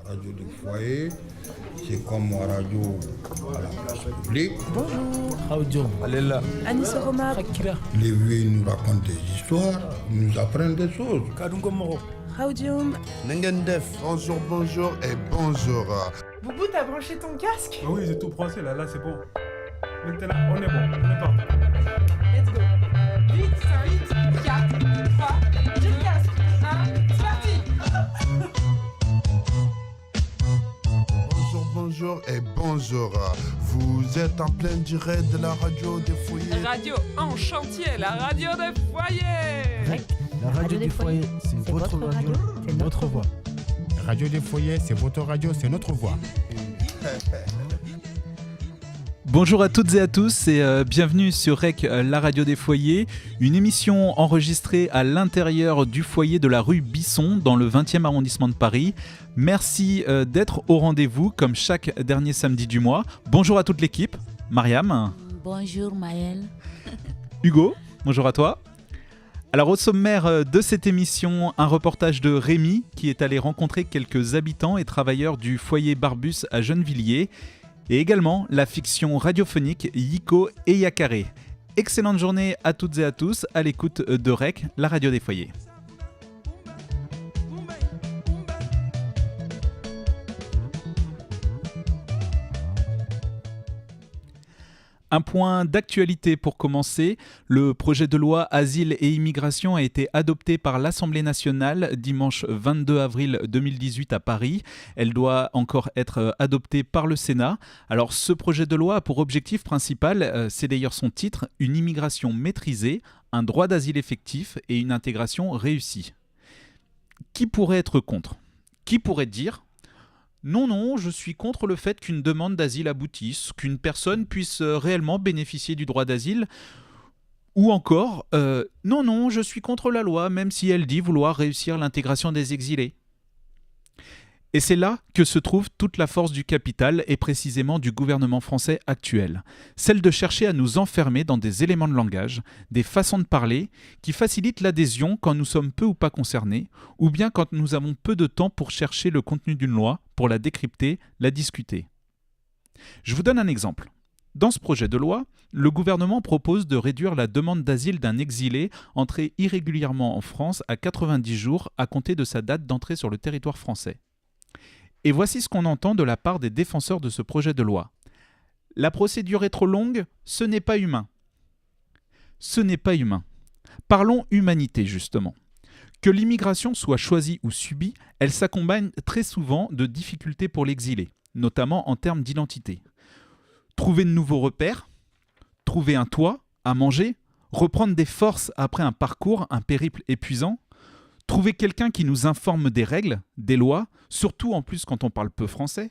Radio du foyer, c'est comme radio à la place publique. Bonjour. Anissa Omar. Les vieux nous racontent des histoires, nous apprennent des choses. Raudium. Bonjour et bonjour. Boubou, t'as branché ton casque? Oui, j'ai tout branché là, c'est bon. Maintenant, on est bon, on est parti. Let's go. 8, 5, 4, 3, j'ai le casque. 1, c'est parti. Bonjour et bonjour. Vous êtes en plein direct de la radio des foyers. Radio en chantier, la radio des foyers. La radio des foyers, c'est votre radio, c'est notre voix. Radio des foyers, c'est votre radio, c'est notre voix. Bonjour à toutes et à tous et bienvenue sur REC, la radio des foyers, une émission enregistrée à l'intérieur du foyer de la rue Bisson dans le 20e arrondissement de Paris. Merci d'être au rendez-vous comme chaque dernier samedi du mois. Bonjour à toute l'équipe. Mariam. Bonjour Maël. Hugo, bonjour à toi. Alors au sommaire de cette émission, un reportage de Rémi qui est allé rencontrer quelques habitants et travailleurs du foyer Barbus à Gennevilliers. Et également la fiction radiophonique Yiko et Yakaré. Excellente journée à toutes et à tous à l'écoute de REC, la radio des foyers. Un point d'actualité pour commencer. Le projet de loi Asile et Immigration a été adopté par l'Assemblée nationale dimanche 22 avril 2018 à Paris. Elle doit encore être adoptée par le Sénat. Alors ce projet de loi a pour objectif principal, c'est d'ailleurs son titre, une immigration maîtrisée, un droit d'asile effectif et une intégration réussie. Qui pourrait être contre ? Qui pourrait dire ? Non, je suis contre le fait qu'une demande d'asile aboutisse, qu'une personne puisse réellement bénéficier du droit d'asile. Ou encore, non, je suis contre la loi, même si elle dit vouloir réussir l'intégration des exilés. Et c'est là que se trouve toute la force du capital et précisément du gouvernement français actuel. Celle de chercher à nous enfermer dans des éléments de langage, des façons de parler qui facilitent l'adhésion quand nous sommes peu ou pas concernés, ou bien quand nous avons peu de temps pour chercher le contenu d'une loi, pour la décrypter, la discuter. Je vous donne un exemple. Dans ce projet de loi, le gouvernement propose de réduire la demande d'asile d'un exilé entré irrégulièrement en France à 90 jours à compter de sa date d'entrée sur le territoire français. Et voici ce qu'on entend de la part des défenseurs de ce projet de loi. La procédure est trop longue, ce n'est pas humain. Ce n'est pas humain. Parlons humanité, justement. Que l'immigration soit choisie ou subie, elle s'accompagne très souvent de difficultés pour l'exilé, notamment en termes d'identité. Trouver de nouveaux repères, trouver un toit, à manger, reprendre des forces après un parcours, un périple épuisant, trouver quelqu'un qui nous informe des règles, des lois, surtout en plus quand on parle peu français,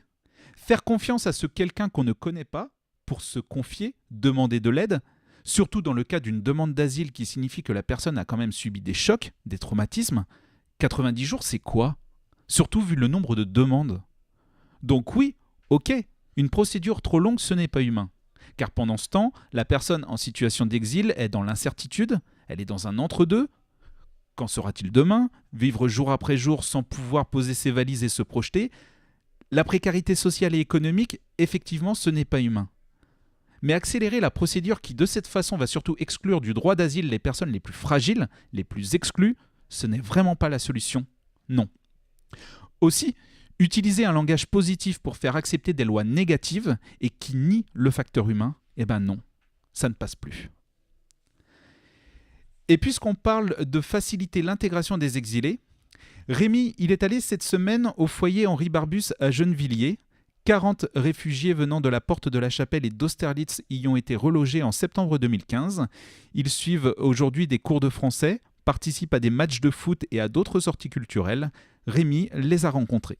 faire confiance à ce quelqu'un qu'on ne connaît pas pour se confier, demander de l'aide, surtout dans le cas d'une demande d'asile qui signifie que la personne a quand même subi des chocs, des traumatismes. 90 jours, c'est quoi ? Surtout vu le nombre de demandes. Donc oui, ok, une procédure trop longue, ce n'est pas humain. Car pendant ce temps, la personne en situation d'exil est dans l'incertitude, elle est dans un entre-deux. Qu'en sera-t-il demain ? Vivre jour après jour sans pouvoir poser ses valises et se projeter ? La précarité sociale et économique, effectivement, ce n'est pas humain. Mais accélérer la procédure qui, de cette façon, va surtout exclure du droit d'asile les personnes les plus fragiles, les plus exclues, ce n'est vraiment pas la solution. Non. Aussi, utiliser un langage positif pour faire accepter des lois négatives et qui nient le facteur humain, eh ben non, ça ne passe plus. Et puisqu'on parle de faciliter l'intégration des exilés, Rémi, il est allé cette semaine au foyer Henri Barbus à Gennevilliers. 40 réfugiés venant de la Porte de la Chapelle et d'Austerlitz y ont été relogés en septembre 2015. Ils suivent aujourd'hui des cours de français, participent à des matchs de foot et à d'autres sorties culturelles. Rémi les a rencontrés.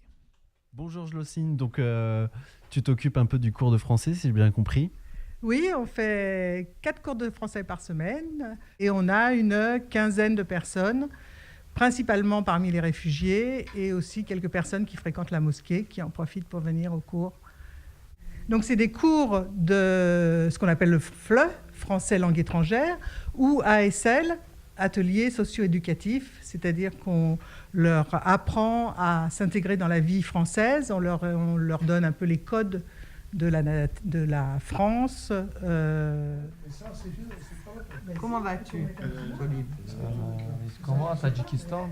Bonjour Jlocine, donc tu t'occupes un peu du cours de français si j'ai bien compris. Oui, on fait 4 cours de français par semaine et on a une quinzaine de personnes, principalement parmi les réfugiés et aussi quelques personnes qui fréquentent la mosquée, qui en profitent pour venir aux cours. Donc c'est des cours de ce qu'on appelle le FLE, français langue étrangère, ou ASL, ateliers socio-éducatifs, c'est-à-dire qu'on leur apprend à s'intégrer dans la vie française, on leur donne un peu les codes de la France. Comment vas-tu? Comment, Tadjikistan?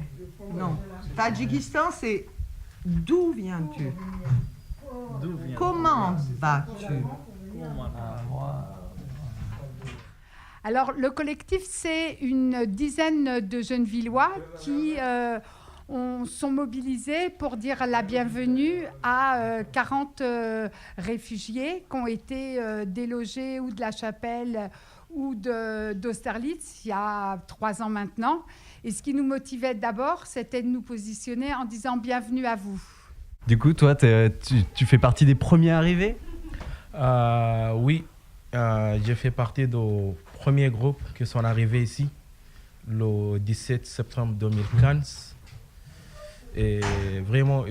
Non. Tadjikistan, c'est d'où viens-tu? Comment vas-tu? Alors, le collectif, c'est une dizaine de jeunes Villois qui sont mobilisés pour dire la bienvenue à 40 réfugiés qui ont été délogés ou de la Chapelle ou d'Austerlitz il y a 3 ans maintenant. Et ce qui nous motivait d'abord, c'était de nous positionner en disant bienvenue à vous. Du coup, toi, tu fais partie des premiers arrivés? Oui, j'ai fait partie des premiers groupes qui sont arrivés ici le 17 septembre 2015. Et vraiment,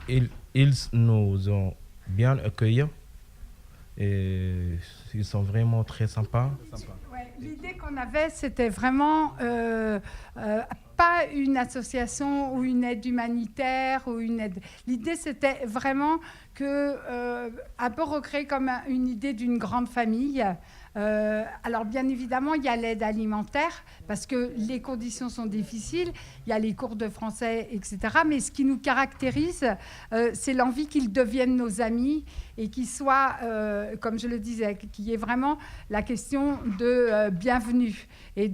ils nous ont bien accueillis. Et ils sont vraiment très sympas. Ouais, l'idée qu'on avait, c'était vraiment pas une association ou une aide humanitaire ou une aide. L'idée, c'était vraiment un peu recréer comme une idée d'une grande famille. Alors bien évidemment, il y a l'aide alimentaire parce que les conditions sont difficiles, il y a les cours de français, etc. Mais ce qui nous caractérise, c'est l'envie qu'ils deviennent nos amis et qu'ils soient, comme je le disais, qu'il y ait vraiment la question de bienvenue. Et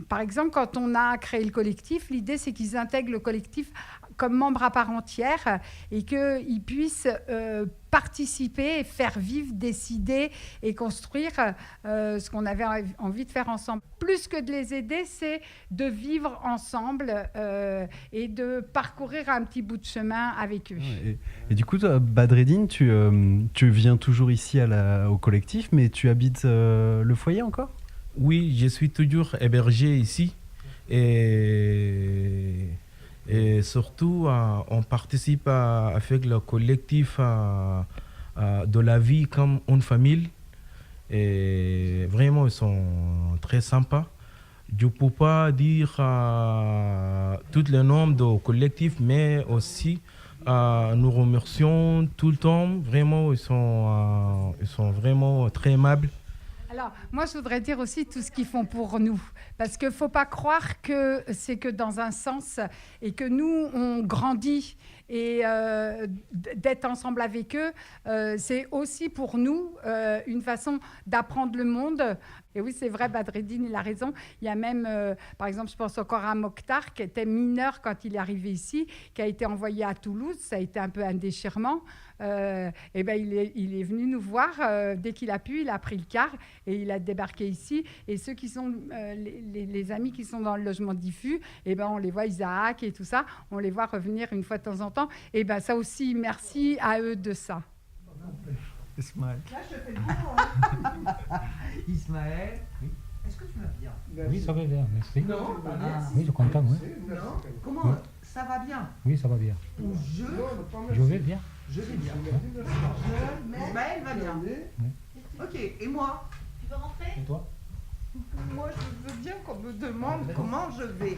par exemple, quand on a créé le collectif, l'idée c'est qu'ils intègrent le collectif comme membres à part entière et qu'ils puissent participer, faire vivre, décider et construire ce qu'on avait envie de faire ensemble. Plus que de les aider, c'est de vivre ensemble et de parcourir un petit bout de chemin avec eux. Et du coup, toi, Badreddine, tu viens toujours ici au collectif, mais tu habites le foyer encore? Oui, je suis toujours hébergé ici. Et surtout, on participe avec le collectif de la vie comme une famille. Et vraiment, ils sont très sympas. Je ne peux pas dire tous les noms du collectif, mais aussi nous remercions tout le temps. Vraiment, ils sont vraiment très aimables. Alors, moi, je voudrais dire aussi tout ce qu'ils font pour nous. Parce qu'il ne faut pas croire que c'est que dans un sens et que nous, on grandit et d'être ensemble avec eux, c'est aussi pour nous une façon d'apprendre le monde. Et oui, c'est vrai, Badreddine, il a raison. Il y a même, par exemple, je pense encore à Mokhtar, qui était mineur quand il est arrivé ici, qui a été envoyé à Toulouse. Ça a été un peu un déchirement. Et ben, il est venu nous voir dès qu'il a pu. Il a pris le car et il a débarqué ici. Et ceux qui sont les amis qui sont dans le logement diffus, et ben, on les voit, Isaac et tout ça, on les voit revenir une fois de temps en temps. Et ben, ça aussi, merci à eux de ça. Ismaël. Là, je te fais le boulot. Ismaël, oui. Est-ce que tu vas bien? Oui, ça va bien, merci. Non, merci. Oui, je suis content, oui. Non. Comment Oui. ça va bien? Oui, ça va bien. Je vais bien. Je vais bien. Ismaël va bien. Oui. Ok, et moi? Tu veux rentrer? Et toi? Moi, je veux bien qu'on me demande comment je vais.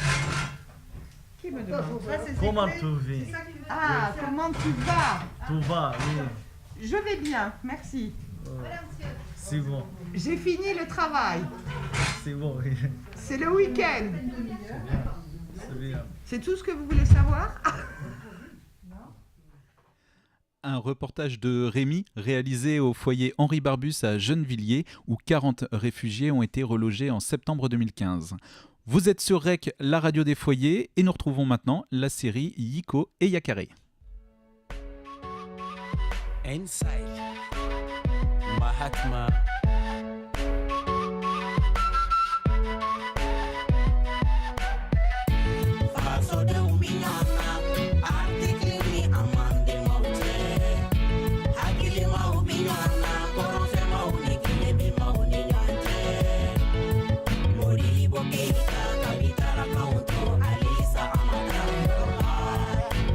Qui me demande? Comment tu vas? Ah, comment tu vas? Tout va, oui. Je vais bien, merci. C'est bon. J'ai fini le travail. C'est bon, oui. C'est le week-end. C'est bien. C'est tout ce que vous voulez savoir? Un reportage de Rémi réalisé au foyer Henri Barbus à Gennevilliers où 40 réfugiés ont été relogés en septembre 2015. Vous êtes sur REC, la radio des foyers, et nous retrouvons maintenant la série Yiko et Yakare. Inside Mahatma Faso de uminyana artikli ni amande maute Hakili mauminyana koronse maunikile bi mauninyante Mori bokita kabitara kaunto alisa amadara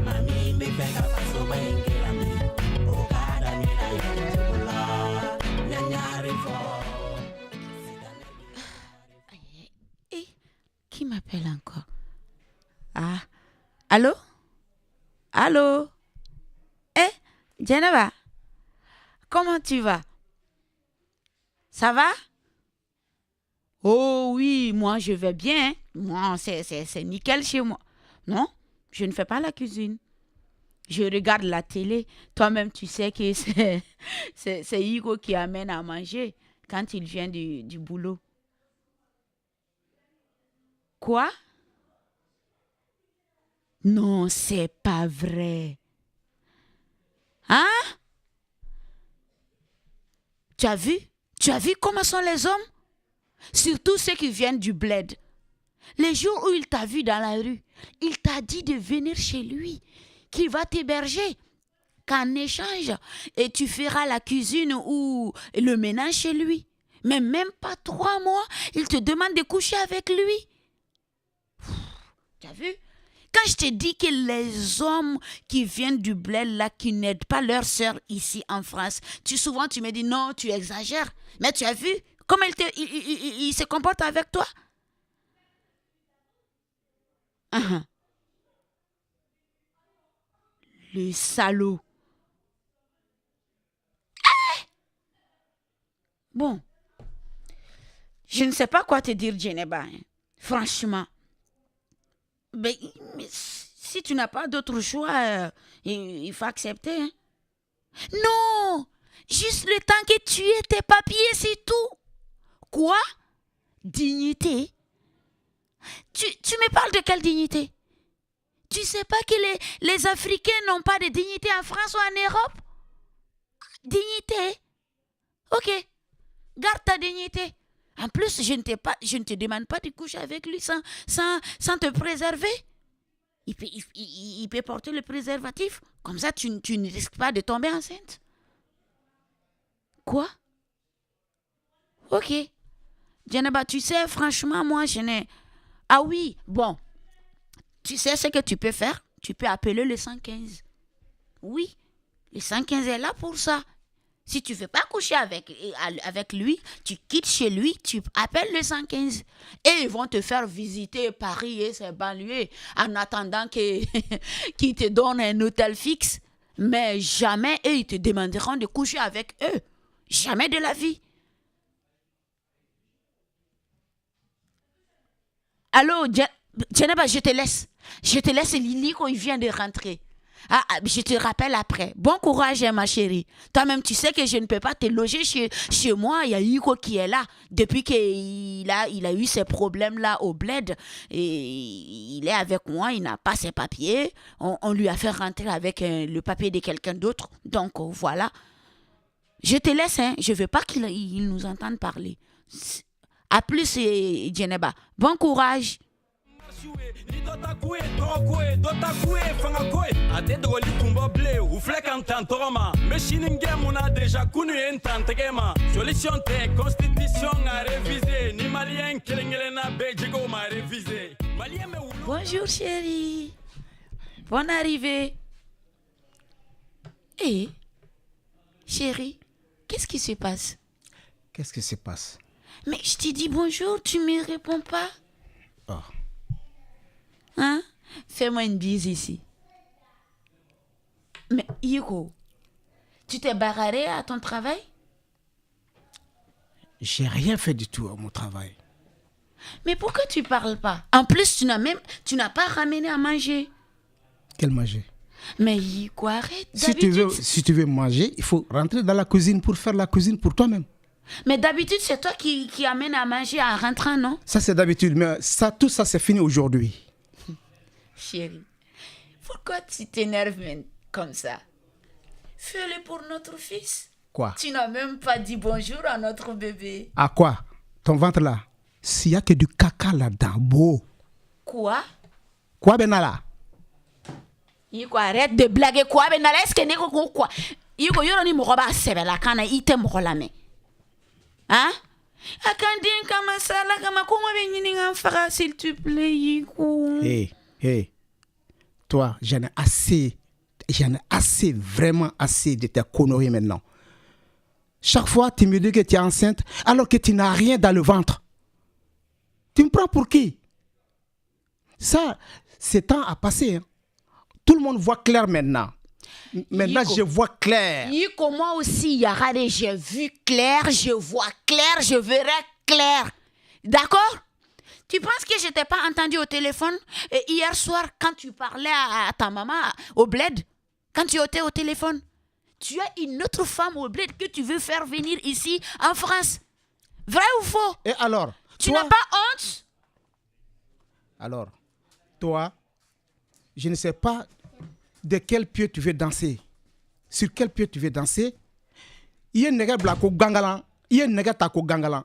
Mami mbega faso baingira mi Okada nina yunjula Nyanyari fo Allô? Allô? Djeneba, comment tu vas? Ça va? Oh oui, moi je vais bien. Moi, c'est nickel chez moi. Non, je ne fais pas la cuisine. Je regarde la télé. Toi-même, tu sais que c'est Hugo qui amène à manger quand il vient du boulot. Quoi? Non, c'est pas vrai. Hein? Tu as vu? Tu as vu comment sont les hommes? Surtout ceux qui viennent du bled. Les jours où il t'a vu dans la rue, il t'a dit de venir chez lui, qu'il va t'héberger, qu'en échange, et tu feras la cuisine ou le ménage chez lui. Mais même pas 3 mois, il te demande de coucher avec lui. Tu as vu? Quand je te dis que les hommes qui viennent du bled là, qui n'aident pas leurs sœurs ici en France, souvent tu me dis non, tu exagères. Mais tu as vu comment il se comporte avec toi? Le salaud. Bon, je ne sais pas quoi te dire, Djeneba. Franchement. Mais si tu n'as pas d'autre choix, il faut accepter. Hein. Non, juste le temps que tu aies tes papiers, c'est tout. Quoi? Dignité? Tu me parles de quelle dignité? Tu sais pas que les Africains n'ont pas de dignité en France ou en Europe? Dignité? Ok, garde ta dignité. En plus, je ne te demande pas de coucher avec lui sans te préserver. Il peut porter le préservatif. Comme ça, tu ne risques pas de tomber enceinte. Quoi? Ok. Djeneba, tu sais, franchement, moi, je n'ai... Ah oui, bon. Tu sais ce que tu peux faire? Tu peux appeler le 115. Oui, le 115 est là pour ça. Si tu ne veux pas coucher avec lui, tu quittes chez lui, tu appelles le 115. Et ils vont te faire visiter Paris et ses banlieues en attendant qu'ils te donnent un hôtel fixe. Mais jamais eux, ils te demanderont de coucher avec eux. Jamais de la vie. Allô, Djeneba, je te laisse. Je te laisse, Lily, quand il vient de rentrer. Je te rappelle après. Bon courage, ma chérie. Toi-même, tu sais que je ne peux pas te loger chez moi. Il y a Hugo qui est là. Depuis qu'il a eu ces problèmes-là au bled, et il est avec moi, il n'a pas ses papiers. On lui a fait rentrer avec le papier de quelqu'un d'autre. Donc, voilà. Je te laisse, hein. Je ne veux pas qu'il nous entende parler. À plus, Djeneba. Bon courage. Bonjour chérie. Bonne arrivée. Eh, chérie, qu'est-ce qui se passe? Qu'est-ce qui se passe? Mais je t'ai dit bonjour, tu ne me réponds pas. Oh. Hein? Fais-moi une bise ici. Mais Hugo, tu t'es barré à ton travail? J'ai rien fait du tout à mon travail. Mais pourquoi tu parles pas? En plus, tu n'as pas ramené à manger. Quel manger? Mais Hugo, arrête. Si tu veux manger, il faut rentrer dans la cuisine pour faire la cuisine pour toi-même. Mais d'habitude, c'est toi qui amène à manger en rentrant, non? Ça, c'est d'habitude, mais tout ça, c'est fini aujourd'hui. Chérie, pourquoi tu t'énerves comme ça? Fais-le pour notre fils. Quoi? Tu n'as même pas dit bonjour à notre bébé. À quoi? Ton ventre là? S'il n'y a que du caca là-dedans, beau. Quoi? Quoi, Benala? Yiko, arrête de blaguer. Quoi, Benala? Est-ce que Neko quoi? Yiko, yoro ni moroba sebela kana ite morolame. Hein? Akandin kama sala kama kuma benyini ngafara s'il te plaît, Yiko. Hey. Toi, j'en ai assez, vraiment assez de tes conneries maintenant. Chaque fois, tu me dis que tu es enceinte alors que tu n'as rien dans le ventre. Tu me prends pour qui? Ça, c'est temps à passer. Hein. Tout le monde voit clair maintenant. Maintenant, Yiko. je vois clair. Yiko, moi aussi, Yarade, j'ai vu clair, je vois clair, je verrai clair. D'accord? Tu penses que je t'ai pas entendu au téléphone hier soir quand tu parlais à ta maman au bled? Quand tu étais au téléphone? Tu as une autre femme au bled que tu veux faire venir ici en France. Vrai ou faux? Et alors? Tu toi- n'as pas honte? Alors, toi, je ne sais pas de quel pied tu veux danser. Sur quel pied tu veux danser? Il y a une nègre blako gangalan. Il y a une nègre tako gangalan.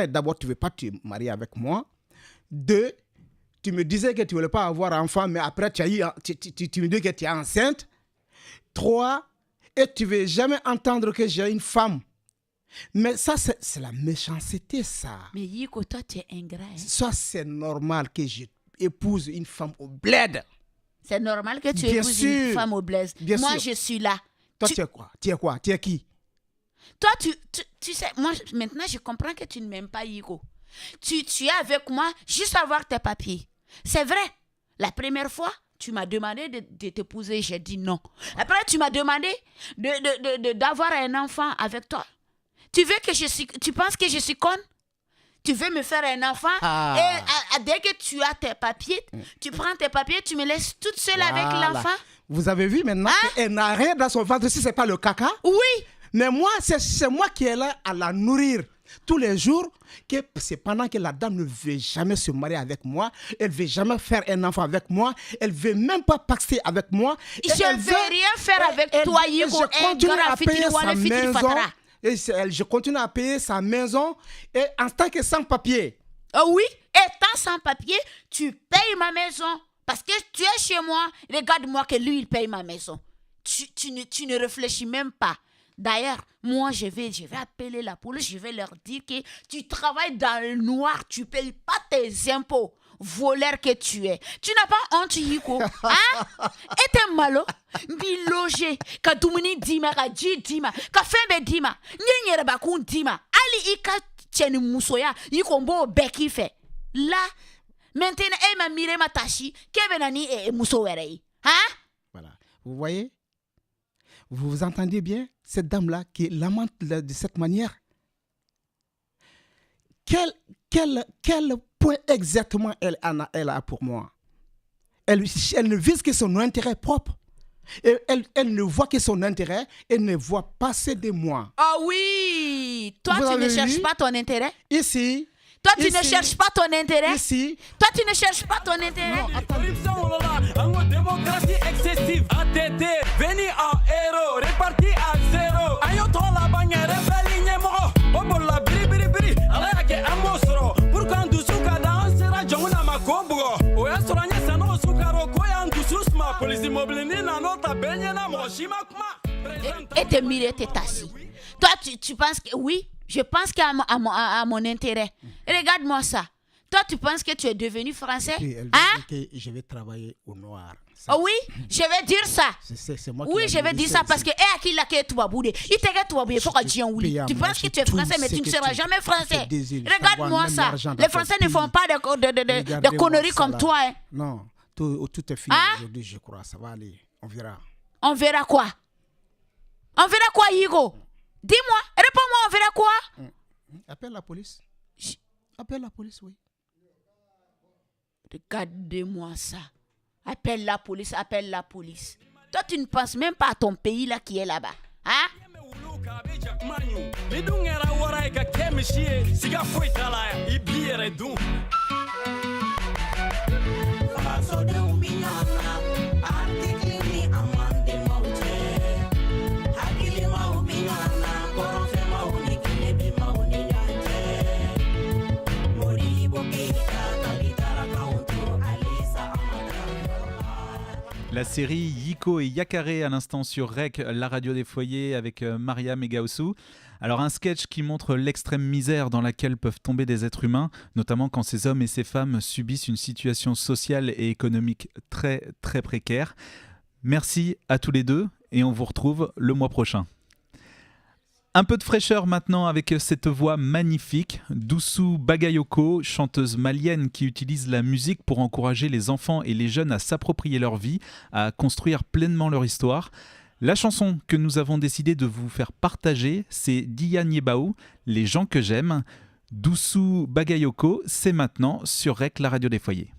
D'abord, tu ne veux pas te marier avec moi. 2, tu me disais que tu ne voulais pas avoir enfant, mais après, tu me dis que tu es enceinte. 3, et tu ne veux jamais entendre que j'ai une femme. Mais ça, c'est la méchanceté, ça. Mais Yiko, toi, tu es ingrat. Hein? Ça, c'est normal que je épouse une femme au bled. C'est normal que tu Bien épouses sûr. une femme au bled. Bien Moi, sûr. je suis là. Toi, tu es quoi? Tu es quoi? Tu es qui? Toi, tu sais, moi, maintenant, je comprends que tu ne m'aimes pas, Yiko. Tu es avec moi juste avoir tes papiers. C'est vrai. La première fois, tu m'as demandé de t'épouser. J'ai dit non. Après, tu m'as demandé d'avoir un enfant avec toi. Tu penses que je suis conne? Tu veux me faire un enfant et dès que tu as tes papiers, tu prends tes papiers, tu me laisses toute seule avec l'enfant? Vous avez vu maintenant qu'elle n'a rien dans son ventre si ce n'est pas le caca? Oui. Mais moi, c'est moi qui est là à la nourrir tous les jours. C'est pendant que la dame ne veut jamais se marier avec moi, elle ne veut jamais faire un enfant avec moi, elle ne veut même pas pacter avec moi. Je ne veux rien faire avec toi, Yiko. Je continue à payer sa maison. Et je continue à payer sa maison et en tant que sans-papier. Oh oui, étant sans-papier, tu payes ma maison. Parce que tu es chez moi, regarde-moi que lui, il paye ma maison. Tu ne réfléchis même pas. D'ailleurs, moi, je vais appeler la police, je vais leur dire que tu travailles dans le noir, tu ne payes pas tes impôts. Voleur que tu es. Tu n'as pas honte, Yiko. Hein? Et t'es malo. Bilogé. Ka dumuni dima, ka ji dima, ka fembe dima. Nyere bakun dima. Ali ika tcheni musoya. Yiko mbo beki fe. Là, maintenant, ma mire ma tachi. Kebenani e muso werei. Hein? Voilà. Vous voyez? Vous entendez bien? Cette dame-là qui lamente de cette manière. Quel point exactement elle a pour moi? Elle ne vise que son intérêt propre. Et elle ne voit que son intérêt et ne voit passer de moi. Oh oui! Toi, tu ne cherches pas ton intérêt? Ici. Toi, tu ne cherches pas ton intérêt? Ici. Toi, tu ne cherches pas ton intérêt? Non, démocratie excessive. ATT, veni en héros, réparti à zéro. Ayoto la bannière, rebelle, mo. Obola, biri, biri, biri. Alaya ke amosro. Pourquoi nous souka dansera, jomuna makobo. Oya soranya sano sukaro, koya ndususma. Police immobile, na nota, benyana, mo, shimakma. Et te mire, t'es assis. Toi, tu penses que oui, je pense qu'à mon intérêt. Regarde-moi ça. Toi, tu penses que tu es devenu français? Hein? Que je vais travailler au noir. Oh oui, je vais dire ça. C'est moi oui, je vais dire ça parce que à qui la que tu vas bouder. Il te gâte toi, il faut que tu en oui. Tu penses que tu es français, mais tu ne seras jamais français. Regarde-moi ça. Les Français ne font pas de conneries comme toi. Hein. Non, tout est fini aujourd'hui, je crois. Ça va aller. On verra. On verra quoi? On verra quoi, Yigo? Dis-moi, réponds-moi, on verra quoi? Appelle la police. Appelle la police, oui. Regardez-moi ça. Appelle la police, appelle la police. Toi, tu ne penses même pas à ton pays là qui est là-bas. Hein? La série Yiko et Yakare à l'instant sur REC, la radio des foyers avec Mariam et Gaoussou. Alors un sketch qui montre l'extrême misère dans laquelle peuvent tomber des êtres humains, notamment quand ces hommes et ces femmes subissent une situation sociale et économique très très précaire. Merci à tous les deux et on vous retrouve le mois prochain. Un peu de fraîcheur maintenant avec cette voix magnifique, Doussou Bagayoko, chanteuse malienne qui utilise la musique pour encourager les enfants et les jeunes à s'approprier leur vie, à construire pleinement leur histoire. La chanson que nous avons décidé de vous faire partager, c'est Dia Nyebao, Les gens que j'aime. Doussou Bagayoko, c'est maintenant sur REC, la radio des foyers.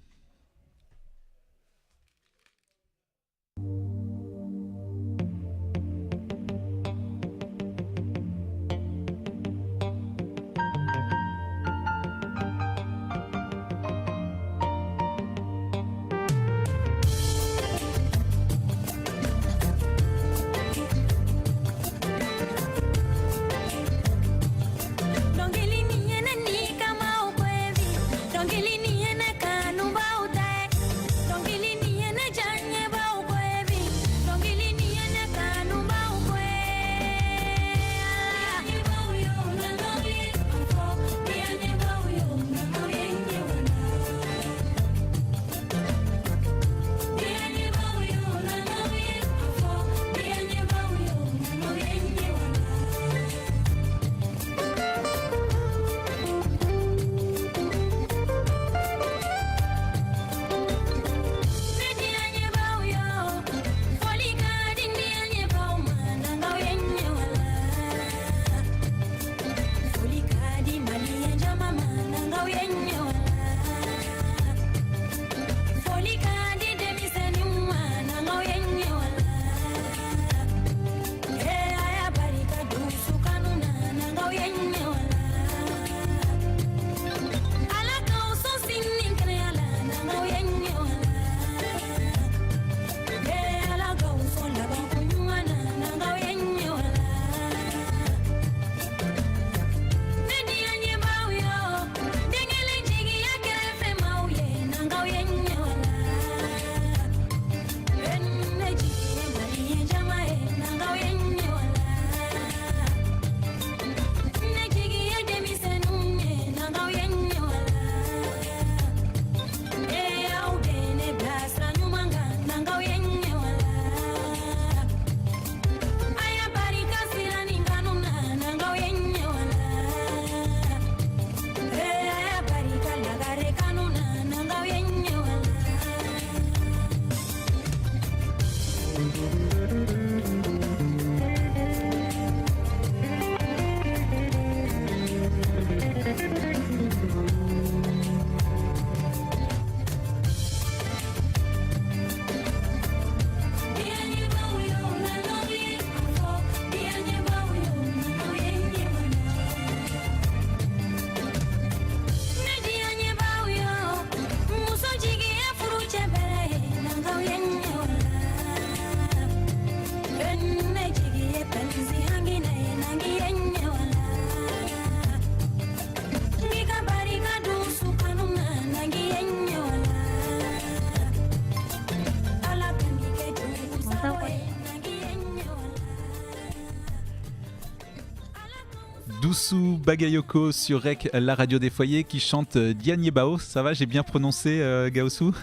Doussou Bagayoko sur REC, la radio des foyers, qui chante Dia Nyebao. Ça va, j'ai bien prononcé, Gaoussou?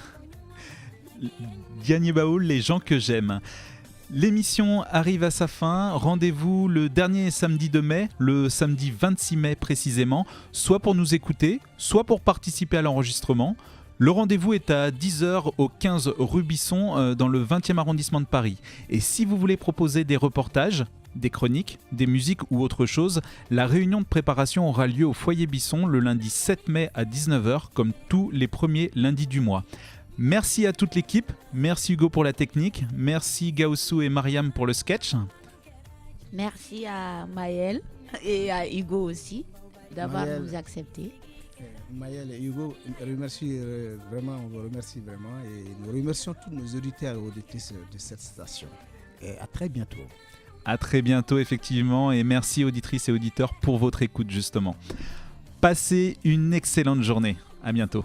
Dia Nyebao, Les gens que j'aime. L'émission arrive à sa fin. Rendez-vous le dernier samedi de mai, le samedi 26 mai précisément, soit pour nous écouter, soit pour participer à l'enregistrement. Le rendez-vous est à 10h au 15 rue Bisson dans le 20e arrondissement de Paris. Et si vous voulez proposer des reportages, des chroniques, des musiques ou autre chose, la réunion de préparation aura lieu au foyer Bisson le lundi 7 mai à 19h, comme tous les premiers lundis du mois. Merci à toute l'équipe, merci Hugo pour la technique, merci Gaoussou et Mariam pour le sketch. Merci à Maël et à Hugo aussi d'avoir nous accepté. Maël et Hugo, on vous remercie vraiment et nous remercions tous nos auditeurs et auditrices de cette station. Et à très bientôt. À très bientôt effectivement et merci auditrices et auditeurs pour votre écoute justement. Passez une excellente journée, à bientôt.